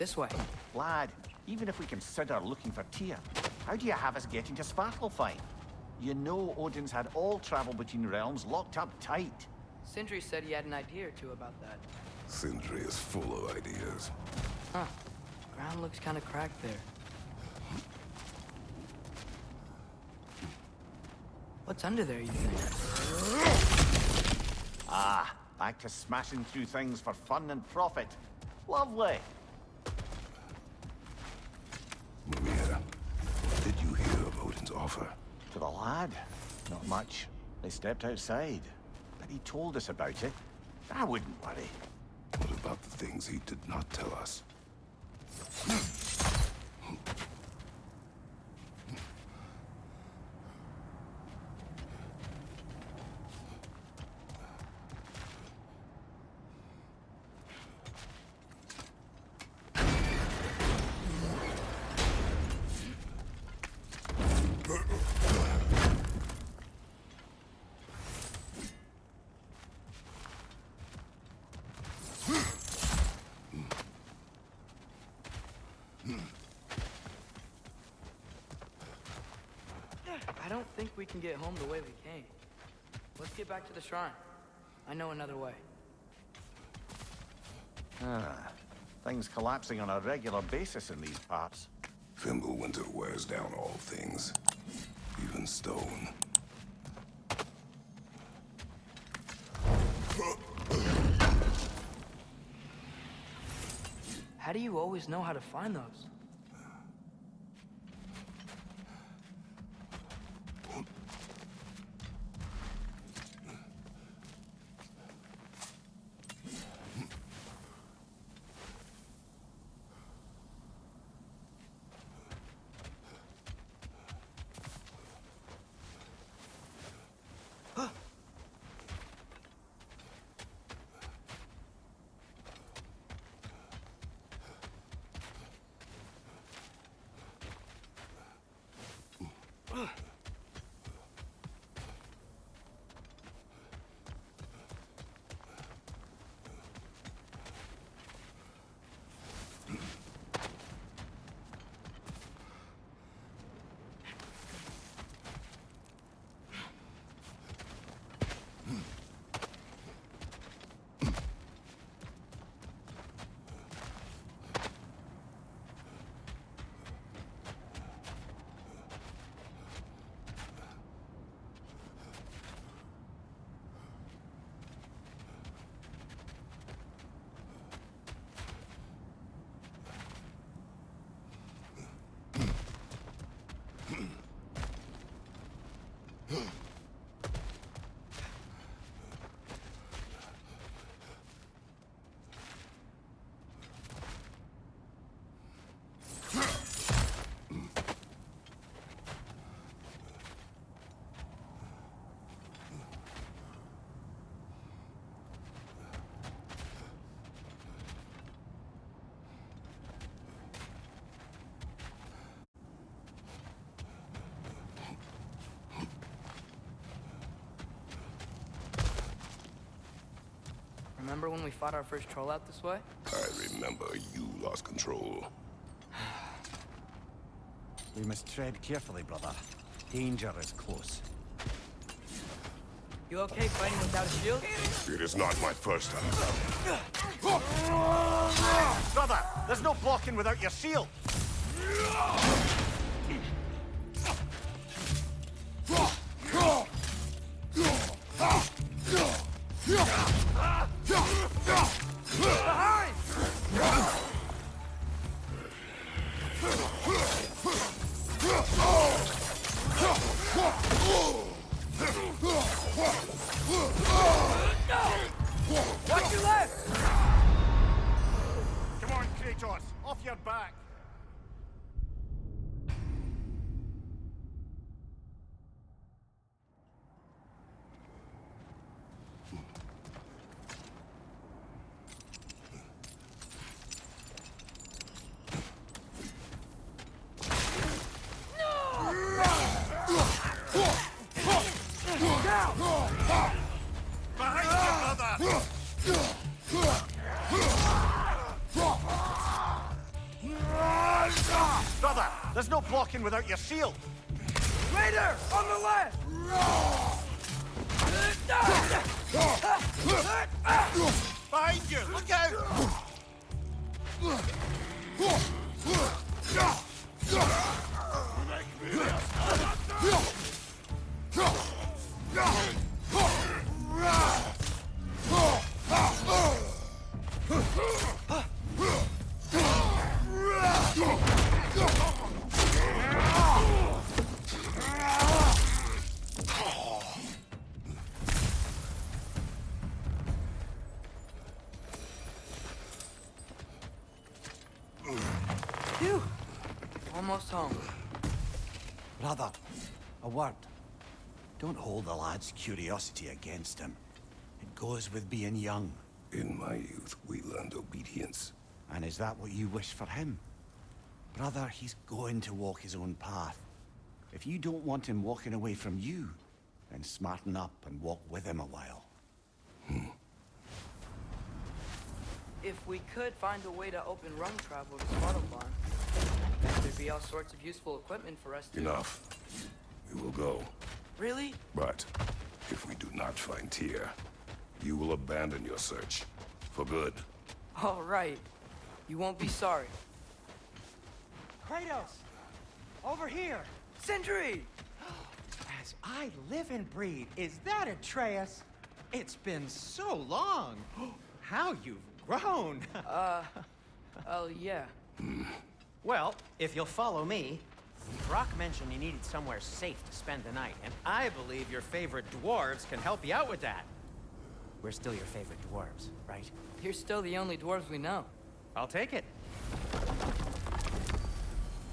This way. Lad, even if we consider looking for Tyr, how do you have us getting to Svartalfheim? You know Odin's had all travel between realms locked up tight. Sindri said he had an idea or two about that. Sindri is full of ideas. Huh. Ground looks kind of cracked there. What's under there, you think? Ah, back to smashing through things for fun and profit. Lovely. Maria, did you hear of Odin's offer? To the lad? Not much. They stepped outside. But he told us about it. I wouldn't worry. What about the things he did not tell us? I don't think we can get home the way we came. Let's get back to the shrine. I know another way. Things collapsing on a regular basis in these parts. Fimbulwinter wears down all things, even stone. How do you always know how to find those? Remember when we fought our first troll out this way? I remember you lost control. We must tread carefully, brother. Danger is close. You okay fighting without a shield? It is not my first time. Brother, there's no blocking without your shield! Watch your left! Come on, Kratos, off your back! There's no blocking without your shield. Raider, on the left! Behind you! Look out! Phew. Almost home. Brother, a word. Don't hold the lad's curiosity against him. It goes with being young. In my youth, we learned obedience. And is that what you wish for him? Brother, he's going to walk his own path. If you don't want him walking away from you, then smarten up and walk with him a while. If we could find a way to open run travel to Svartalfheim, then there'd be all sorts of useful equipment for us to... Enough. We will go. Really? But if we do not find Tyr, you will abandon your search. For good. All right. You won't be sorry. Kratos! Over here! Sentry! As I live and breathe, is that Atreus? It's been so long! How you've grown! Oh, yeah. Well, if you'll follow me, Brock mentioned you needed somewhere safe to spend the night, and I believe your favorite dwarves can help you out with that. We're still your favorite dwarves, right? You're still the only dwarves we know. I'll take it.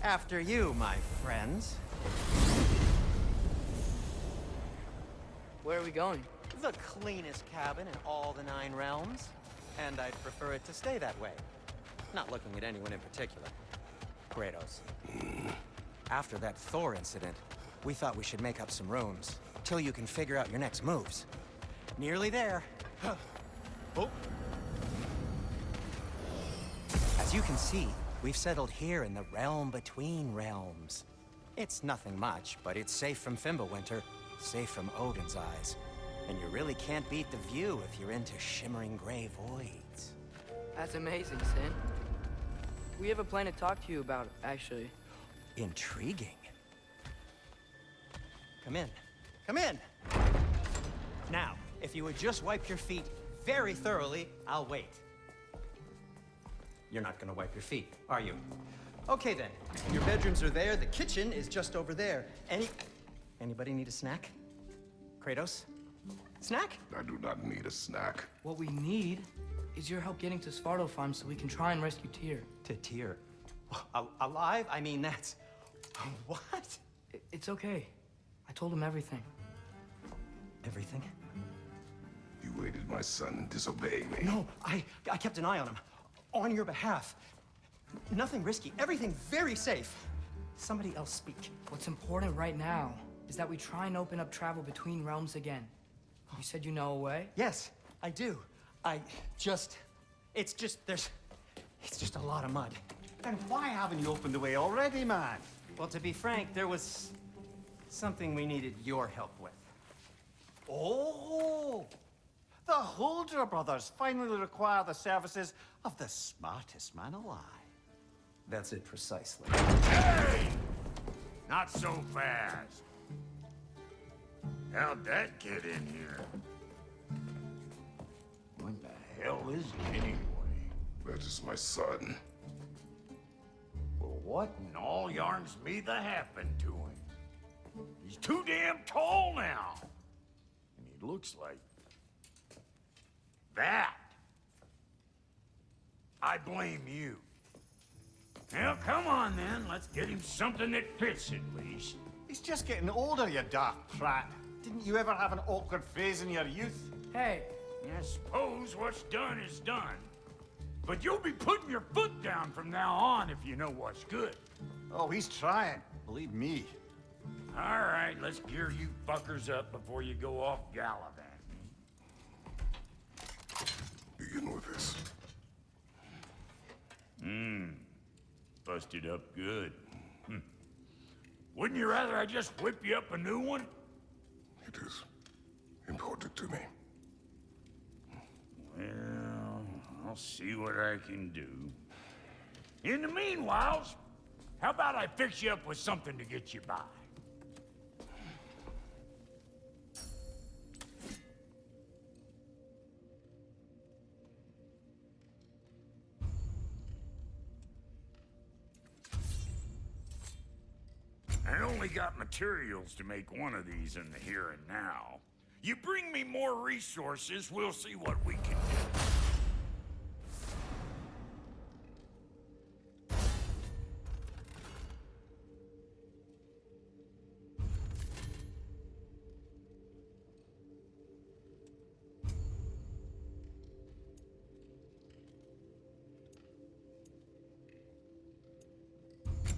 After you, my friends. Where are we going? The cleanest cabin in all the 9 realms. And I'd prefer it to stay that way. Not looking at anyone in particular. Kratos. After that Thor incident, we thought we should make up some rooms, till you can figure out your next moves. Nearly there. Oh. As you can see, we've settled here in the realm between realms. It's nothing much, but it's safe from Fimbulwinter, safe from Odin's eyes. And you really can't beat the view if you're into shimmering gray voids. That's amazing, Sin. We have a plan to talk to you about, actually. Intriguing. Come in. Come in! Now, if you would just wipe your feet very thoroughly, I'll wait. You're not gonna wipe your feet, are you? Okay then. Your bedrooms are there, the kitchen is just over there. Anybody need a snack? Kratos? Snack? I do not need a snack. What we need is your help getting to Svartalfheim so we can try and rescue Tyr. To Tyr. Alive? I mean, that's... What? It's okay. I told him everything. Everything? You aided my son in disobeying me. No, I kept an eye on him. On your behalf. Nothing risky. Everything very safe. Somebody else speak. What's important right now is that we try and open up travel between realms again. You said you know a way? Yes, I do. It's just a lot of mud. Then why haven't you opened the way already, man? Well, to be frank, there was something we needed your help with. Oh! The Holder brothers finally require the services of the smartest man alive. That's it precisely. Hey! Not so fast. How'd that get in here? What the hell is it anyway? That is my son. Well, what in all yarns me that happened to him? He's too damn tall now. And he looks like... that. I blame you. Well, come on then. Let's get him something that fits at least. He's just getting older, you daft prat. Didn't you ever have an awkward phase in your youth? Hey, I suppose what's done is done. But you'll be putting your foot down from now on if you know what's good. Oh, he's trying. Believe me. All right, let's gear you fuckers up before you go off gallivanting. Begin with this. Busted up good. Wouldn't you rather I just whip you up a new one? It is important to me. Well, I'll see what I can do. In the meanwhile, how about I fix you up with something to get you by? I only got materials to make one of these in the here and now. You bring me more resources, we'll see what we can do.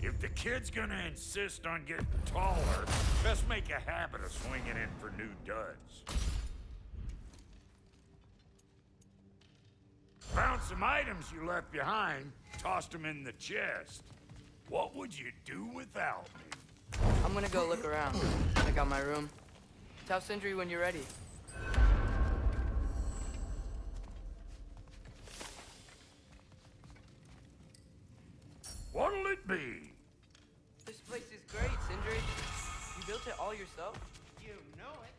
If the kid's gonna insist on getting taller, best make a habit of swinging in for new duds. Found some items you left behind, tossed them in the chest. What would you do without me? I'm gonna go look around. Check out my room. Tell Sindri when you're ready. What'll it be? This place is great, Sindri. You built it all yourself? You know it.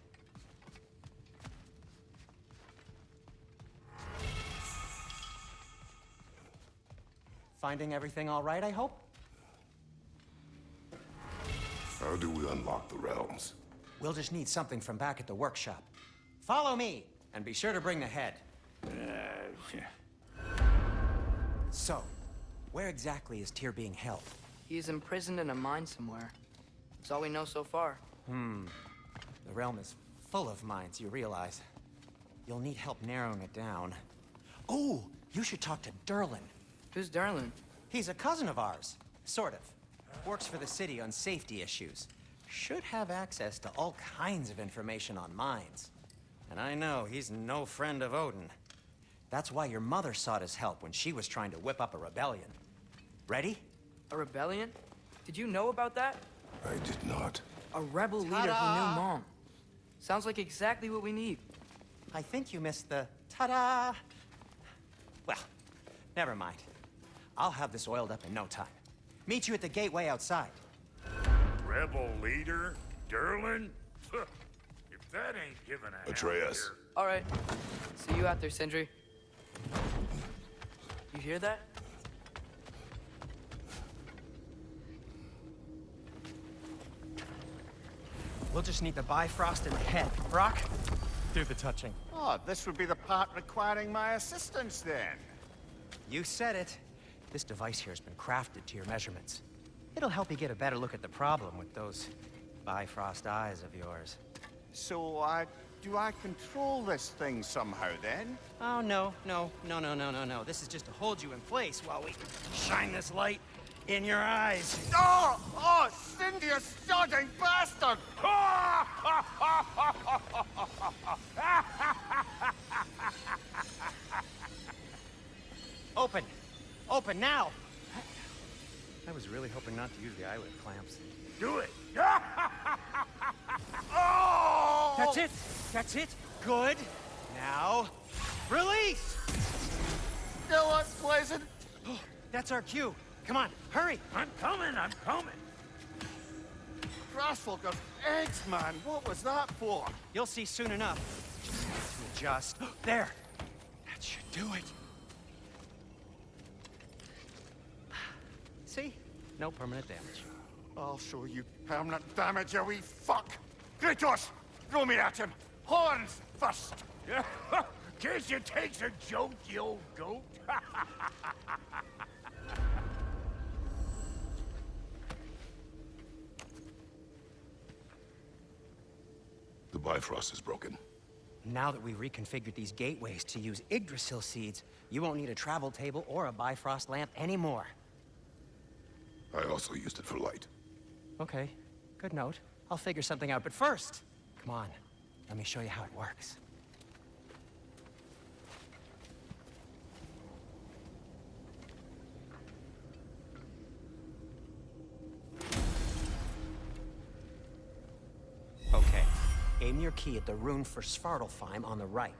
Finding everything all right, I hope? How do we unlock the realms? We'll just need something from back at the workshop. Follow me, and be sure to bring the head. So, where exactly is Tyr being held? He's imprisoned in a mine somewhere. That's all we know so far. The realm is full of mines, you realize. You'll need help narrowing it down. Oh, you should talk to Durlin. Who's Darlin? He's a cousin of ours, sort of. Works for the city on safety issues. Should have access to all kinds of information on mines. And I know he's no friend of Odin. That's why your mother sought his help when she was trying to whip up a rebellion. Ready? A rebellion? Did you know about that? I did not. A rebel leader who Ta-da! knew Mom. Sounds like exactly what we need. I think you missed the ta-da. Well, never mind. I'll have this oiled up in no time. Meet you at the gateway outside. Rebel leader? Durlin? If that ain't giving a Atreus. hell All right. See you out there, Sindri. You hear that? We'll just need the Bifrost in the head. Brock, do the touching. Oh, this would be the part requiring my assistance then. You said it. This device here has been crafted to your measurements. It'll help you get a better look at the problem with those Bifrost eyes of yours. So, do I control this thing somehow then? Oh, no. This is just to hold you in place while we shine this light in your eyes. Oh, Cindy, you sodding bastard! Open! Open now! I was really hoping not to use the eyelid clamps. Do it! Oh! That's it! That's it! Good! Now, release! Still what's blazing? That's our cue. Come on, hurry! I'm coming! Crossfolk of eggs, man. What was that for? You'll see soon enough. Just have to adjust. There! That should do it. See? No permanent damage. I'll show you permanent damage, you wee fuck. Kratos, throw me at him. Horns first. Guess you takes a joke, you old goat. The Bifrost is broken. Now that we've reconfigured these gateways to use Yggdrasil seeds, you won't need a travel table or a Bifrost lamp anymore. I also used it for light. Okay, good note. I'll figure something out, but first, come on, let me show you how it works. aim your key at the rune for Svartalfheim on the right.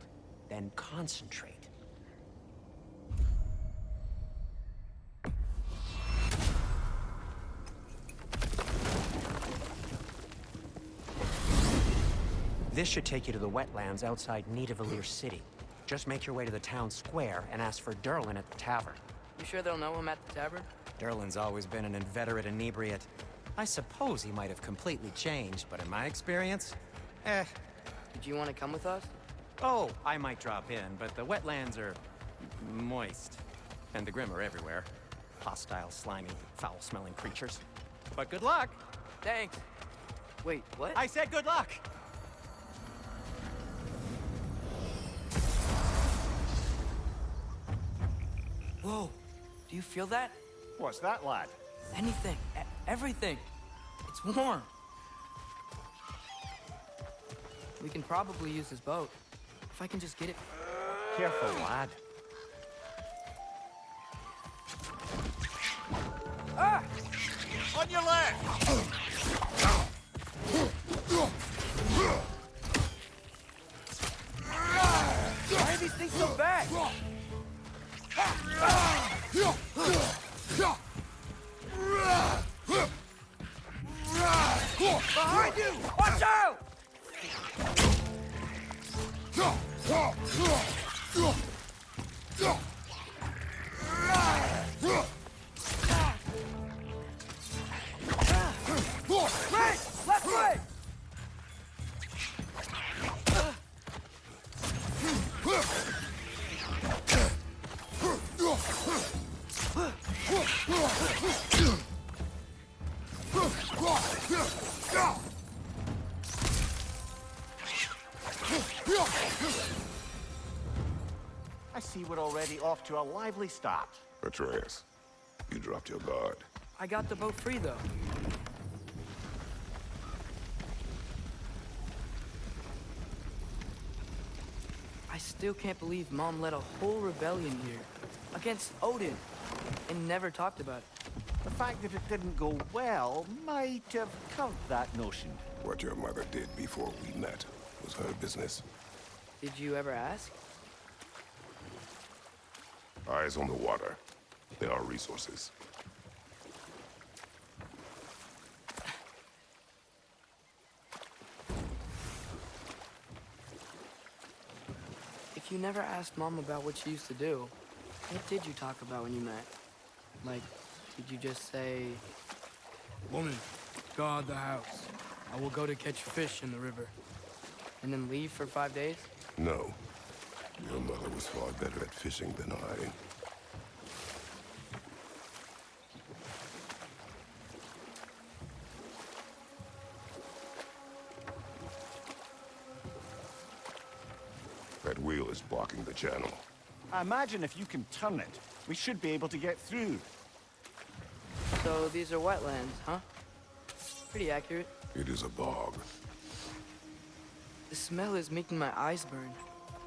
Then concentrate. This should take you to the wetlands outside Nidavellir City. Just make your way to the town square and ask for Durlin at the tavern. You sure they'll know him at the tavern? Durlin's always been an inveterate inebriate. I suppose he might have completely changed, but in my experience, Did you want to come with us? Oh, I might drop in, but the wetlands are moist. And the Grim are everywhere. Hostile, slimy, foul-smelling creatures. But good luck! Thanks. Wait, what? I said good luck! Whoa, do you feel that? What's that, lad? Anything, everything. It's warm. We can probably use this boat. If I can just get it. Careful, lad. Ah! On your left! Why are these things so bad? Behind you! Watch out! Right! Left way! I see we're already off to a lively start. Atreus, you dropped your guard. I got the boat free, though. I still can't believe Mom led a whole rebellion here. Against Odin. And never talked about it. The fact that it didn't go well might have covered that notion. What your mother did before we met was her business. Did you ever ask? Eyes on the water. There are resources. If you never asked Mom about what she used to do, what did you talk about when you met? Like, did you just say... Woman, guard the house. I will go to catch fish in the river. And then leave for 5 days? No. Your mother was far better at fishing than I. That wheel is blocking the channel. I imagine if you can turn it, we should be able to get through. So these are wetlands, huh? Pretty accurate. It is a bog. The smell is making my eyes burn.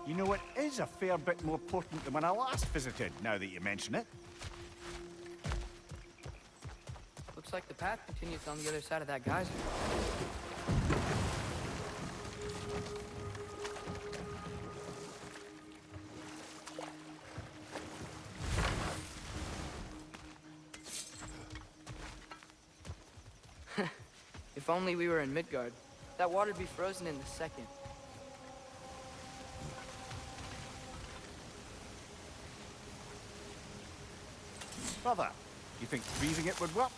You know, it is a fair bit more potent than when I last visited, now that you mention it. Looks like the path continues on the other side of that geyser. If only we were in Midgard. That water'd be frozen in a second. Brother, you think freezing it would work?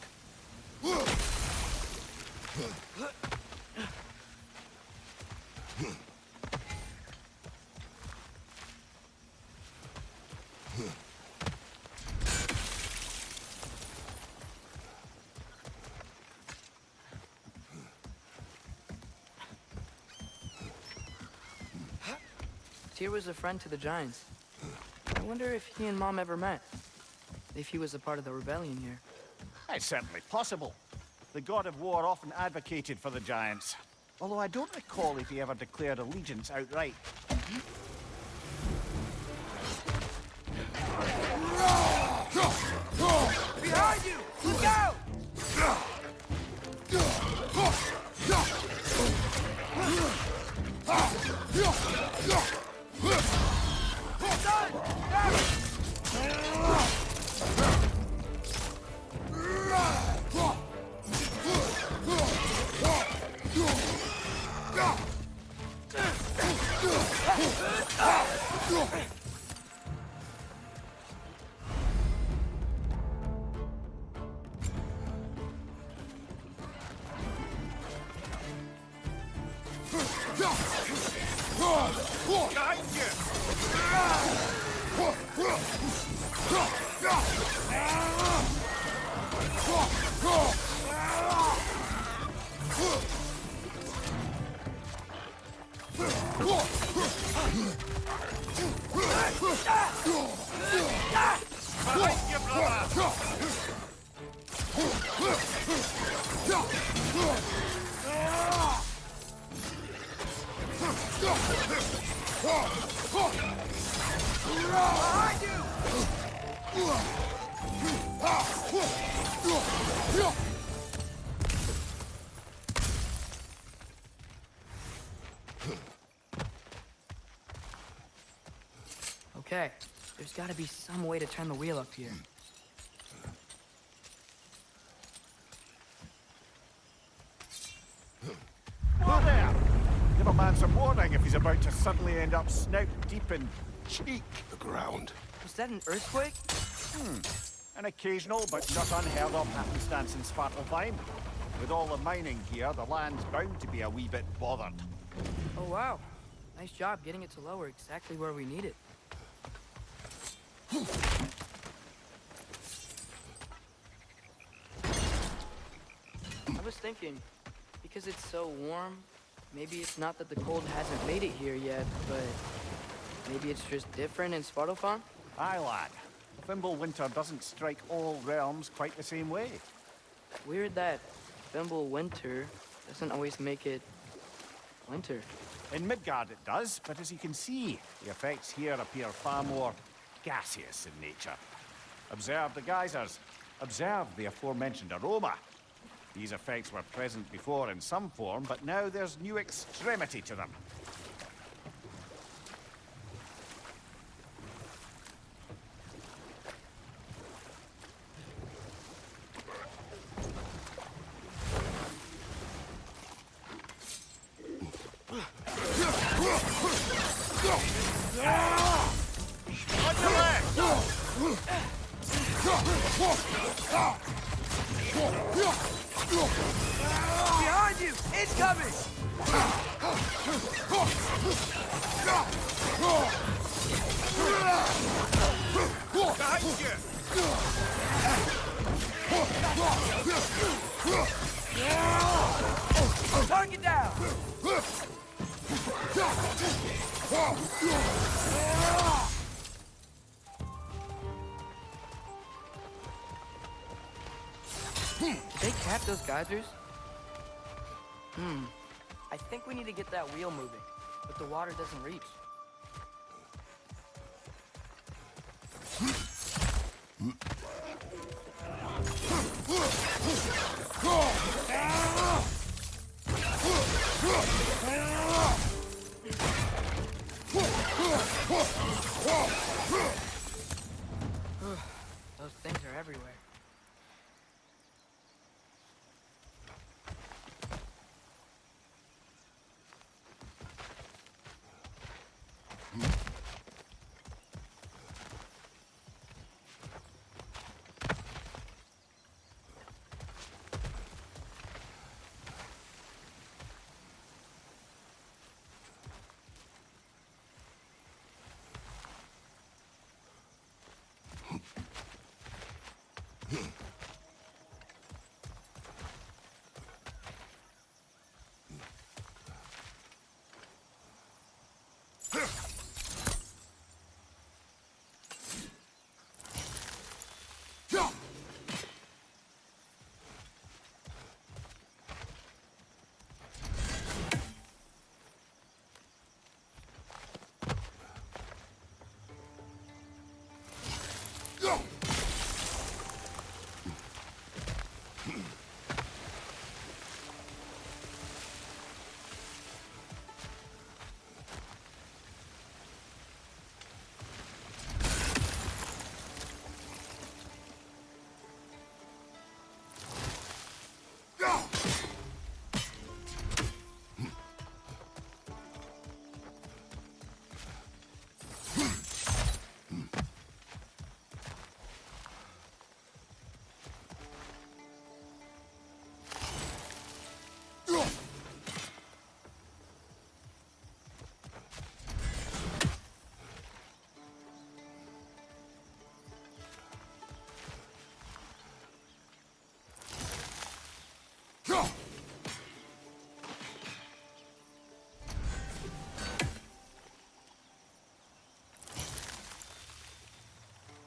Tyr was a friend to the Giants. I wonder if he and Mom ever met. If he was a part of the rebellion here. It's certainly possible. The god of war often advocated for the Giants. Although I don't recall if he ever declared allegiance outright. Behind you! Look out! Okay, there's gotta be some way to turn the wheel up here. Whoa there! Give a man some warning if he's about to suddenly end up snout deep in cheek. The ground. Was that an earthquake? An occasional but not unheard of happenstance in Svartalfheim. With all the mining here, the land's bound to be a wee bit bothered. Oh wow, nice job getting it to lower exactly where we need it. I was thinking, because it's so warm, maybe it's not that the cold hasn't made it here yet, but maybe it's just different in Svartalfheim? Aye, lad. Thimble winter doesn't strike all realms quite the same way. Weird that Thimble winter doesn't always make it winter. In Midgard it does, but as you can see, the effects here appear far more gaseous in nature. Observe the geysers. Observe the aforementioned aroma. These effects were present before in some form, but now there's new extremity to them. Behind you! It's coming! Target down! Did they cap those geysers? I think we need to get that wheel moving, but the water doesn't reach. Those things are everywhere.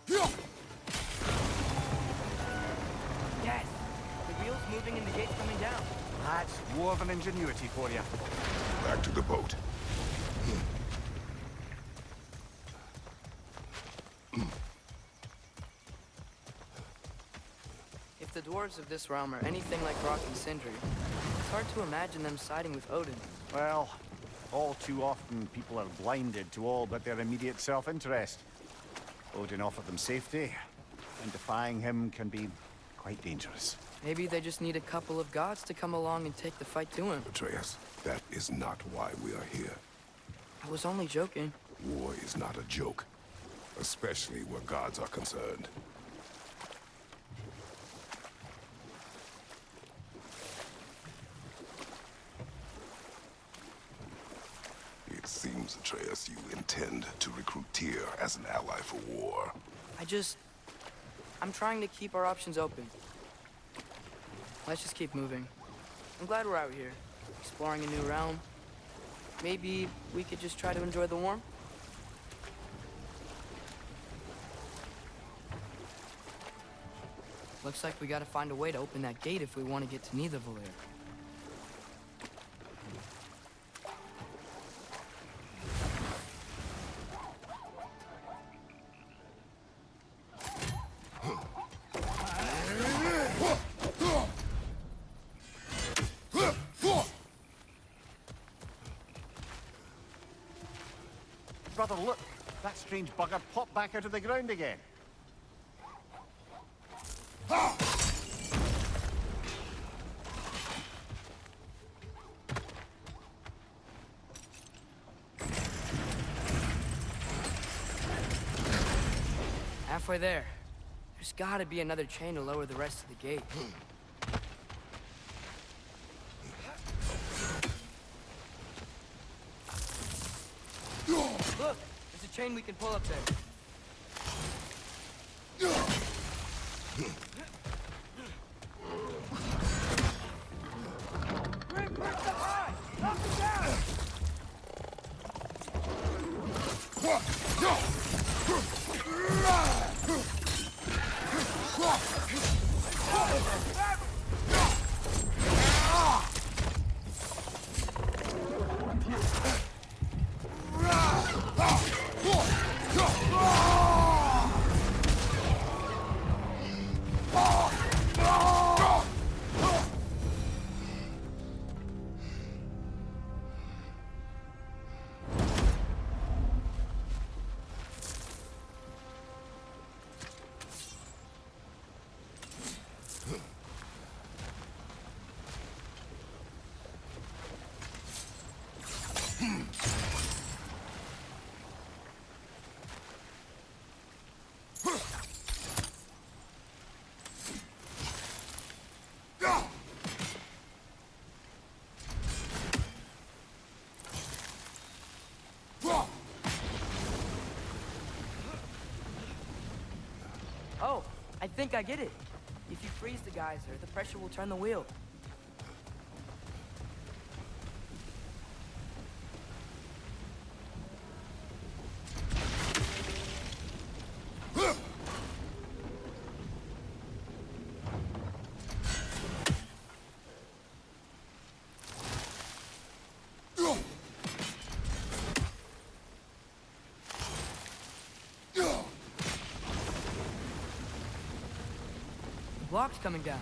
Yes! The wheel's moving and the gate's coming down. That's dwarven ingenuity for you. Back to the boat. If the dwarves of this realm are anything like Rock and Sindri, it's hard to imagine them siding with Odin. Well, all too often people are blinded to all but their immediate self-interest. Odin offered them safety, and defying him can be quite dangerous. Maybe they just need a couple of gods to come along and take the fight to him. Atreus, that is not why we are here. I was only joking. War is not a joke, especially where gods are concerned. It seems, Atreus, you intend to recruit Tyr as an ally for war. I'm trying to keep our options open. Let's just keep moving. I'm glad we're out here, exploring a new realm. Maybe we could just try to enjoy the warmth? Looks like we gotta find a way to open that gate if we want to get to Nidavellir. Brother, look! That strange bugger popped back out of the ground again. Halfway there. There's gotta be another chain to lower the rest of the gate. Look! There's a chain we can pull up there. Oh, I think I get it. If you freeze the geyser, the pressure will turn the wheel. Block's coming down.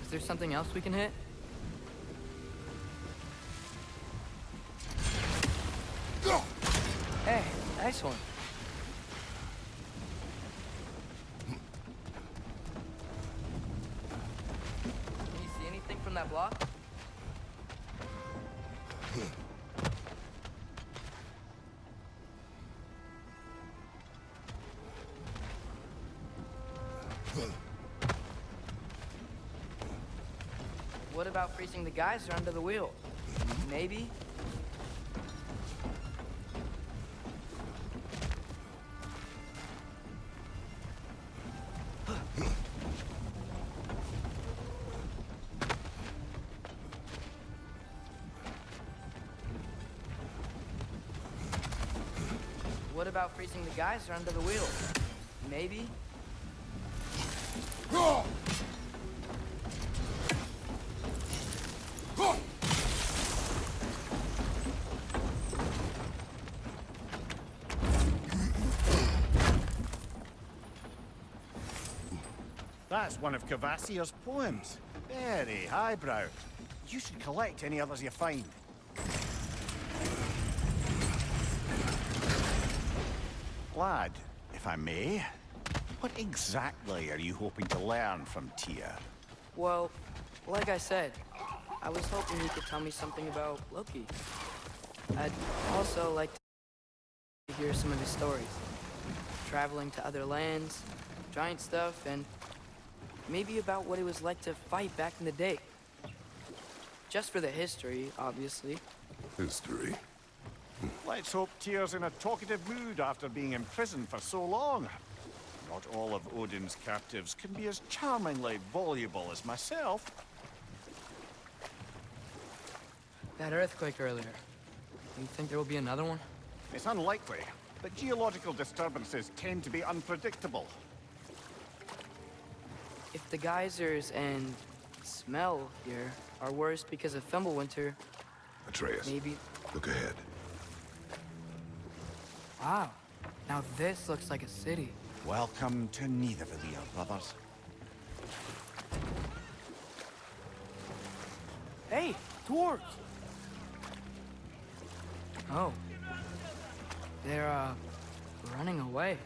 Is there something else we can hit? Hey, nice one. Can you see anything from that block? What about freezing the geyser under the wheel? Maybe? What about freezing the geyser under the wheel? Maybe? That's one of Kvasir's poems. Very highbrow. You should collect any others you find. Lad, if I may, what exactly are you hoping to learn from Tyr? Well, like I said, I was hoping you could tell me something about Loki. I'd also like to hear some of his stories. Traveling to other lands, giant stuff, and maybe about what it was like to fight back in the day. Just for the history, obviously. History. Let's hope Tyr's in a talkative mood after being imprisoned for so long. Not all of Odin's captives can be as charmingly voluble as myself. That earthquake earlier. You think there will be another one? It's unlikely, but geological disturbances tend to be unpredictable. If the geysers and smell here are worse because of Fimbulwinter, Atreus, maybe... look ahead. Wow. Now this looks like a city. Welcome to Nidavellir, brothers. Hey, dwarves! Oh. They're, running away.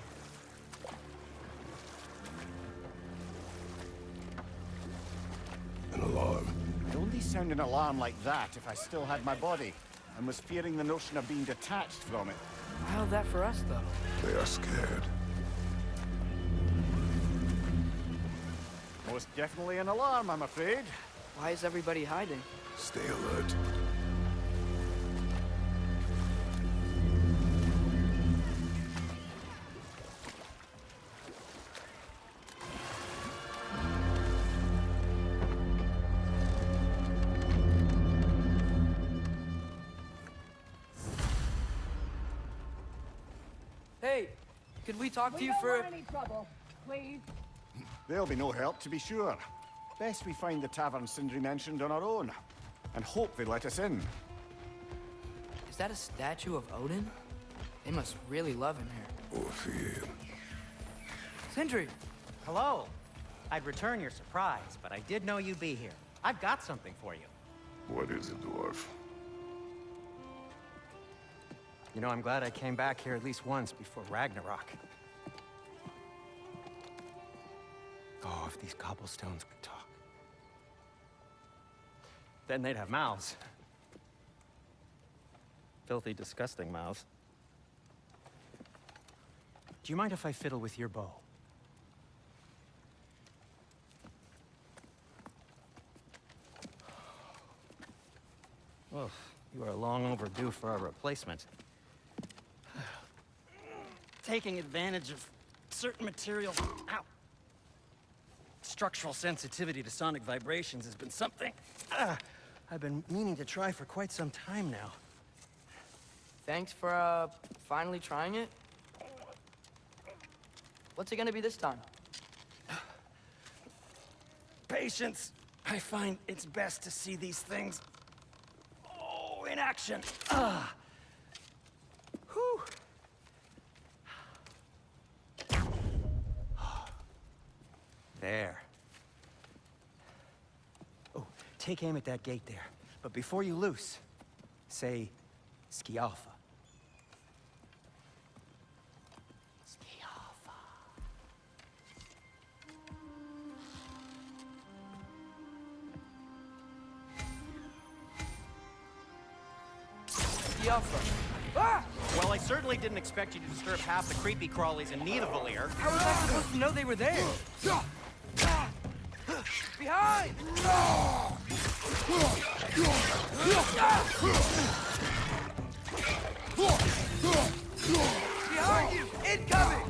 An alarm. I'd only sound an alarm like that if I still had my body, and was fearing the notion of being detached from it. How's that for us, though? They are scared. Most definitely an alarm, I'm afraid. Why is everybody hiding? Stay alert. Hey, could we talk to you for... We don't want any trouble, please. There'll be no help, to be sure. Best we find the tavern Sindri mentioned on our own, and hope they let us in. Is that a statue of Odin? They must really love him here. Orpheum. Sindri! Hello. I'd return your surprise, but I did know you'd be here. I've got something for you. What is it, dwarf? You know, I'm glad I came back here at least once before Ragnarok. Oh, if these cobblestones could talk. Then they'd have mouths. Filthy, disgusting mouths. Do you mind if I fiddle with your bow? Well, you are long overdue for a replacement. Taking advantage of certain materials. Ow! Structural sensitivity to sonic vibrations has been something I've been meaning to try for quite some time now. Thanks for, finally trying it. What's it gonna be this time? Patience. I find it's best to see these things, in action. Whew. There. Oh, take aim at that gate there. But before you loose, say, Skialfa. Skialfa. Skialfa. Ah! Well, I certainly didn't expect you to disturb half the creepy crawlies in need of Vanir. How was I supposed to know they were there? Behind! Behind you! Incoming!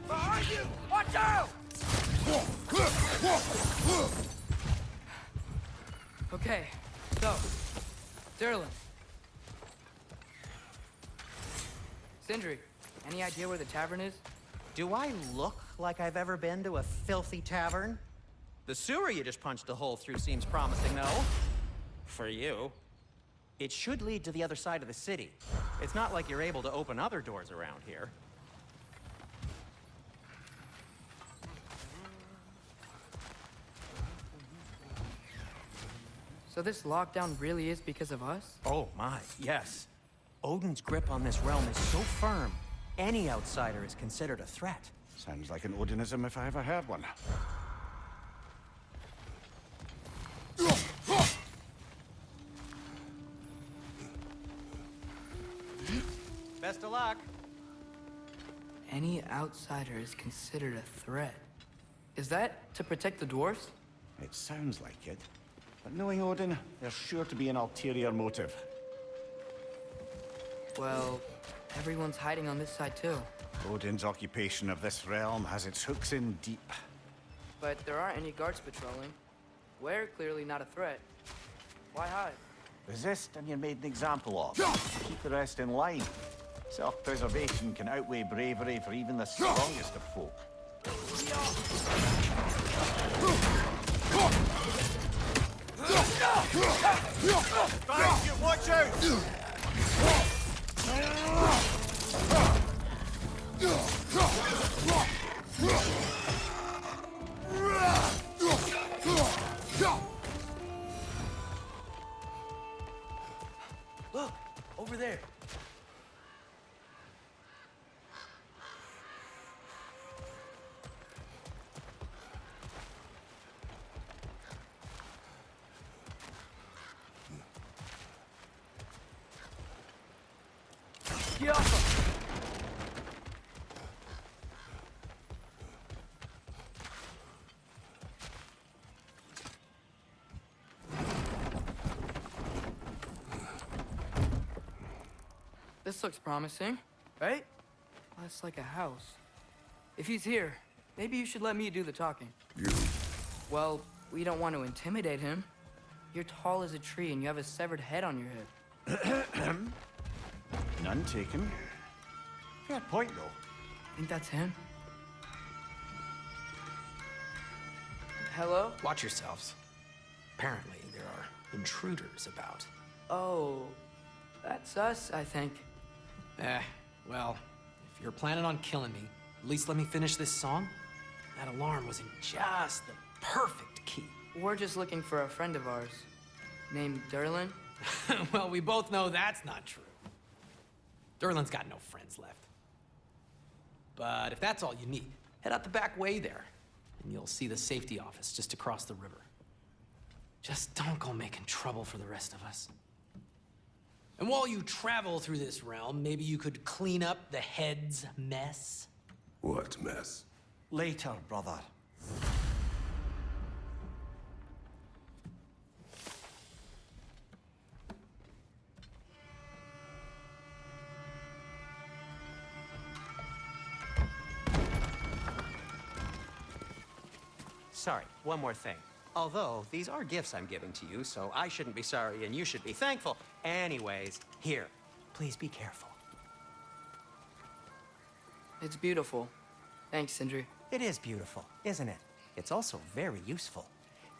Behind you! Watch out! Okay, so, Derlin. Sindri, any idea where the tavern is? Do I look like I've ever been to a filthy tavern? The sewer you just punched a hole through seems promising, though. For you. It should lead to the other side of the city. It's not like you're able to open other doors around here. So this lockdown really is because of us? Oh my, yes. Odin's grip on this realm is so firm, any outsider is considered a threat. Sounds like an Odinism if I ever heard one. Best of luck. Any outsider is considered a threat. Is that to protect the dwarves? It sounds like it. But knowing Odin, there's sure to be an ulterior motive. Well, everyone's hiding on this side too. Odin's occupation of this realm has its hooks in deep. But there aren't any guards patrolling. We're clearly not a threat. Why hide? Resist and you're made an example of. Keep the rest in line. Self-preservation can outweigh bravery for even the strongest of folk. Thank you, watch out! Look, over there. Get off him! This looks promising, right? That's like a house. If he's here, maybe you should let me do the talking. You. Well, we don't want to intimidate him. You're tall as a tree and you have a severed head on your head. None taken. Fair point, though. Think that's him? Hello? Watch yourselves. Apparently, there are intruders about. Oh, that's us, I think. Well, if you're planning on killing me, at least let me finish this song. That alarm was in just the perfect key. We're just looking for a friend of ours, named Derlin. Well, we both know that's not true. Derlin's got no friends left. But if that's all you need, head out the back way there, and you'll see the safety office just across the river. Just don't go making trouble for the rest of us. And while you travel through this realm, maybe you could clean up the head's mess? What mess? Later, brother. Sorry, one more thing. Although, these are gifts I'm giving to you, so I shouldn't be sorry and you should be thankful. Anyways, here, please be careful. It's beautiful. Thanks, Sindri. It is beautiful, isn't it? It's also very useful.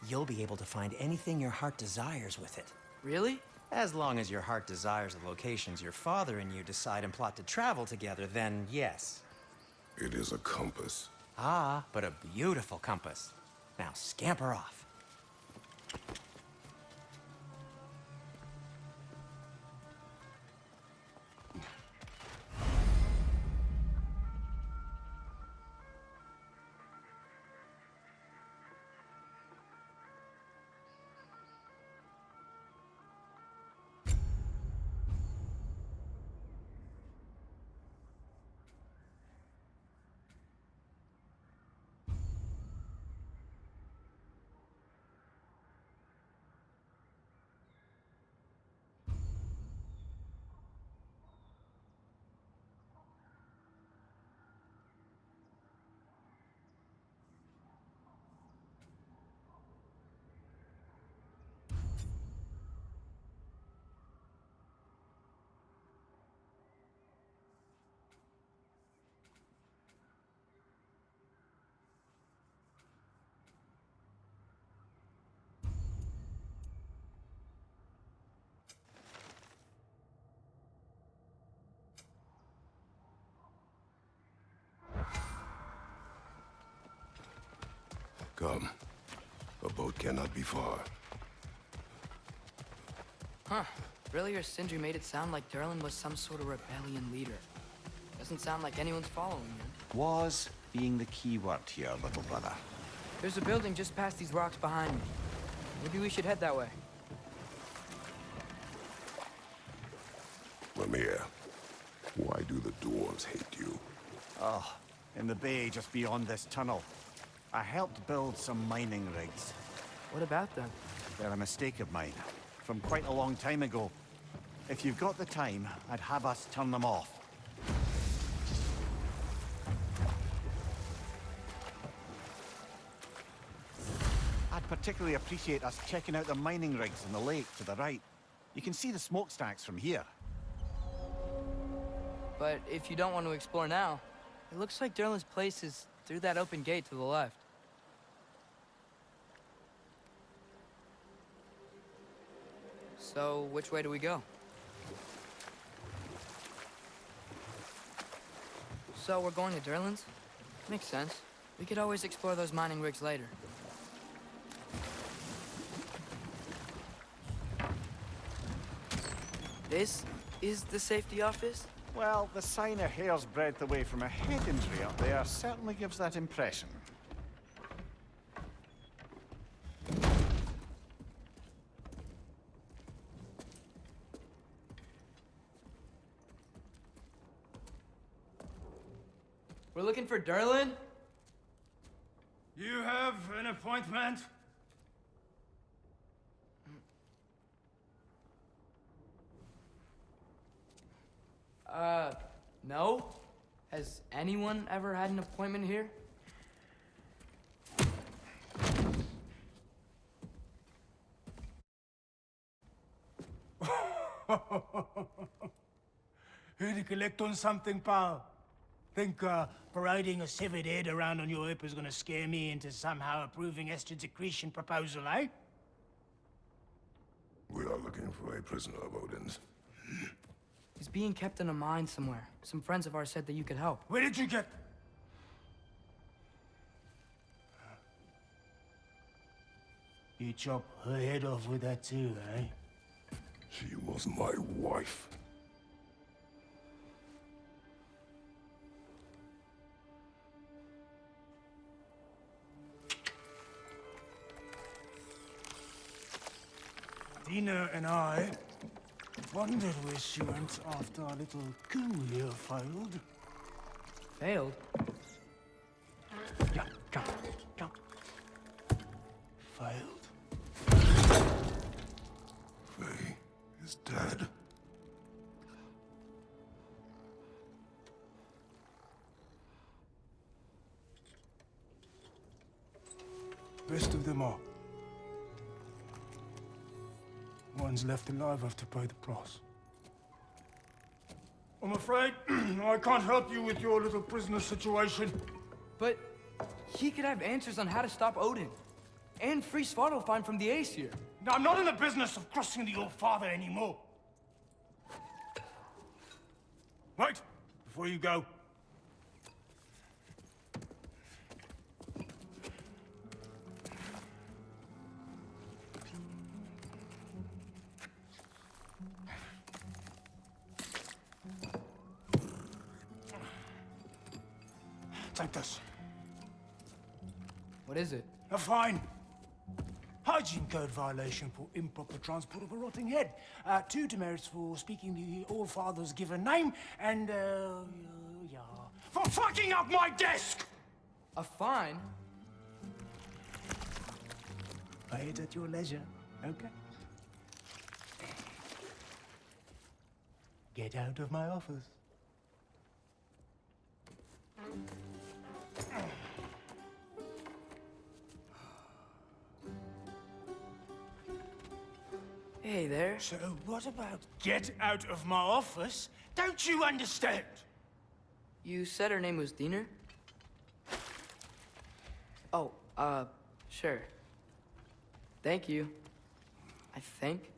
You'll be able to find anything your heart desires with it. Really? As long as your heart desires the locations your father and you decide and plot to travel together, then yes. It is a compass. Ah, but a beautiful compass. Now scamper off. Come. A boat cannot be far. Huh. Earlier, Sindri made it sound like Durlin was some sort of rebellion leader. Doesn't sound like anyone's following him. Was being the key word here, little brother. There's a building just past these rocks behind me. Maybe we should head that way. Vanir, why do the dwarves hate you? Oh, in the bay just beyond this tunnel. I helped build some mining rigs. What about them? They're a mistake of mine, from quite a long time ago. If you've got the time, I'd have us turn them off. I'd particularly appreciate us checking out the mining rigs in the lake to the right. You can see the smokestacks from here. But if you don't want to explore now, it looks like Durlin's place is through that open gate to the left. So, which way do we go? So, we're going to Durlin's? Makes sense. We could always explore those mining rigs later. This is the safety office? Well, the sign a hair's breadth away from a head injury up there certainly gives that impression. We're looking for Durlin? You have an appointment? No? Has anyone ever had an appointment here? Here to collect on something, pal? Think parading a severed head around on your hip is gonna scare me into somehow approving Esther's accretion proposal, eh? We are looking for a prisoner of Odin's. He's being kept in a mine somewhere. Some friends of ours said that you could help. Where did you get... You chop her head off with that too, eh? She was my wife. Dina and I wondered where she went after our little coup here failed. Failed? Yeah, jump. Failed. Faye is dead. Best of them all. One's left alive have to pay the price. I'm afraid I can't help you with your little prisoner situation. But he could have answers on how to stop Odin. And free Svartalfheim from the Aesir. Now, I'm not in the business of crossing the old father anymore. Wait, before you go. Take this. What is it? A fine. Hygiene code violation for improper transport of a rotting head. 2 demerits for speaking the All-Father's given name, and, yeah, for fucking up my desk! A fine? Pay it at your leisure, okay? Get out of my office. Hey there. So what about get out of my office? Don't you understand? You said her name was Diener? Oh, sure. Thank you. I think.